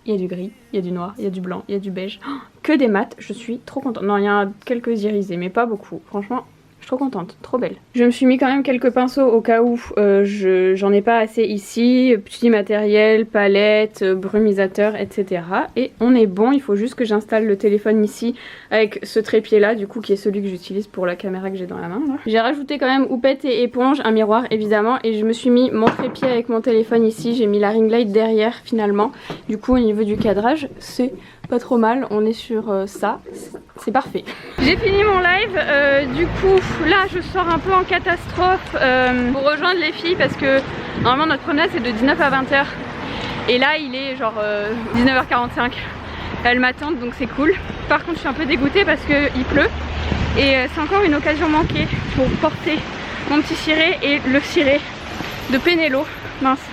il y a du gris, il y a du noir, il y a du blanc, il y a du beige. Oh, que des mats, je suis trop contente. Non, il y a quelques irisés, mais pas beaucoup. Franchement, je suis trop contente, trop belle. Je me suis mis quand même quelques pinceaux au cas où j'en ai pas assez ici. Petit matériel, palette, brumisateur, etc. Et on est bon, il faut juste que j'installe le téléphone ici avec ce trépied là, du coup qui est celui que j'utilise pour la caméra que j'ai dans la main. J'ai rajouté quand même houppette et éponge, un miroir évidemment, et je me suis mis mon trépied avec mon téléphone ici. J'ai mis la ring light derrière finalement. Du coup au niveau du cadrage, c'est pas trop mal, on est sur ça, c'est parfait. J'ai fini mon live, du coup là je sors un peu en catastrophe pour rejoindre les filles parce que normalement notre promenade c'est de 19 à 20h et là il est genre 19h45. Elles m'attendent donc c'est cool. Par contre je suis un peu dégoûtée parce qu'il pleut et c'est encore une occasion manquée pour porter mon petit ciré et le ciré de Pénélo, mince,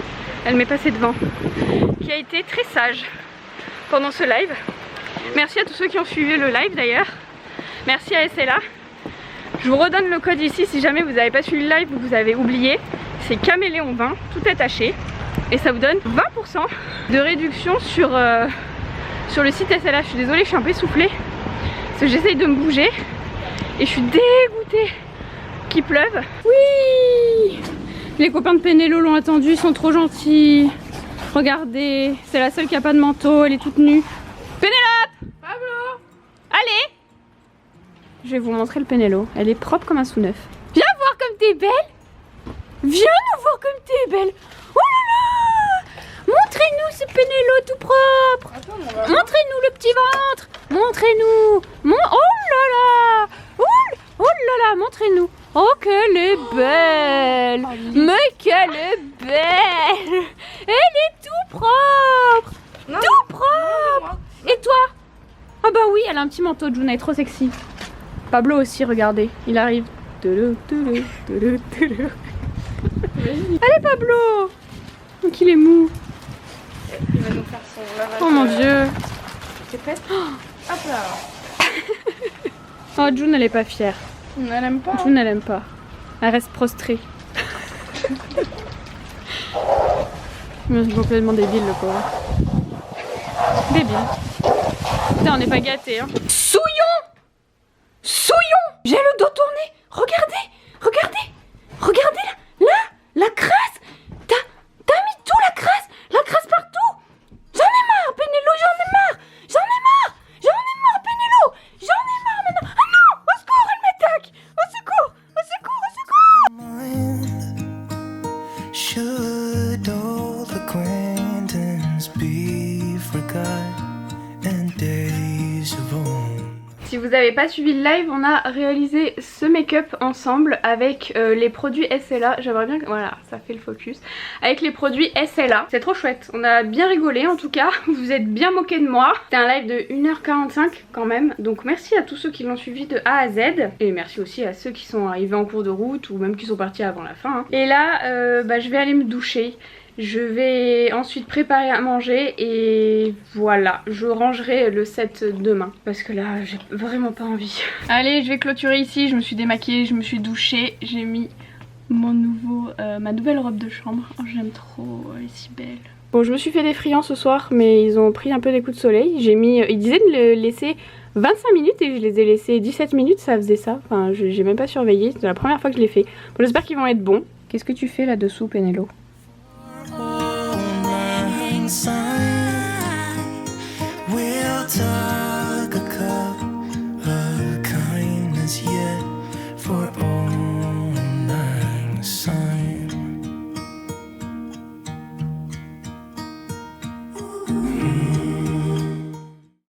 elle m'est passée devant, qui a été très sage pendant ce live. Merci à tous ceux qui ont suivi le live d'ailleurs. Merci à SLA. Je vous redonne le code ici si jamais vous n'avez pas suivi le live ou que vous avez oublié. C'est Caméléon 20, tout attaché. Et ça vous donne 20% de réduction sur le site SLA. Je suis désolée, je suis un peu essoufflée. Parce que j'essaye de me bouger. Et je suis dégoûtée qu'il pleuve. Oui! Les copains de Pénélo l'ont attendu, ils sont trop gentils. Regardez, c'est la seule qui a pas de manteau, elle est toute nue. Pénélope! Pablo! Allez! Je vais vous montrer le Pénélo. Elle est propre comme un sous-neuf. Viens voir comme t'es belle! Viens nous voir comme t'es belle! Oh là là! Montrez-nous ce Pénélo tout propre! Montrez-nous le petit ventre! Montrez-nous! Oh là là! Oh là là! Montrez-nous! Oh qu'elle est belle! Mais qu'elle est belle! Elle est tout propre! Non, tout propre! Et toi? Ah bah oui, elle a un petit manteau de Juna, elle est trop sexy. Pablo aussi, regardez, il arrive. Allez Pablo! Donc il est mou. Il va nous faire son lavage. Oh mon dieu. T'es prête? Hop là. Oh June elle est pas fière. Elle aime pas. June elle aime pas. Elle reste prostrée. Mais c'est complètement débile le pauvre. Débile. Putain on n'est pas gâtés hein. Souillon! Souillon! J'ai le dos tourné. Regardez! Regardez! Regardez là! La crasse! T'as mis tout la crasse partout! J'en ai marre, Pénélo, j'en ai marre! J'en ai marre! J'en ai marre, Pénélo! J'en ai marre maintenant! Ah non! Au secours, elle m'attaque! Au secours! Au secours! Au secours! Should old acquaintance be forgot and days of old? Si vous n'avez pas suivi le live, on a réalisé ce make-up ensemble avec les produits SLA. J'aimerais bien que... Voilà, ça fait le focus. Avec les produits SLA. C'est trop chouette. On a bien rigolé en tout cas. Vous vous êtes bien moqué de moi. C'était un live de 1h45 quand même. Donc merci à tous ceux qui l'ont suivi de A à Z. Et merci aussi à ceux qui sont arrivés en cours de route ou même qui sont partis avant la fin. Et là, je vais aller me doucher. Je vais ensuite préparer à manger et voilà, je rangerai le set demain parce que là j'ai vraiment pas envie. Allez, je vais clôturer ici, je me suis démaquillée, je me suis douchée, j'ai mis mon ma nouvelle robe de chambre. Oh, j'aime trop, elle est si belle. Bon, je me suis fait des friands ce soir mais ils ont pris un peu des coups de soleil. J'ai mis, ils disaient de le laisser 25 minutes et je les ai laissés 17 minutes, ça faisait ça. Enfin, j'ai même pas surveillé, c'est la première fois que je l'ai fait. Bon, j'espère qu'ils vont être bons. Qu'est-ce que tu fais là-dessous, Pénélo? We'll talk a cup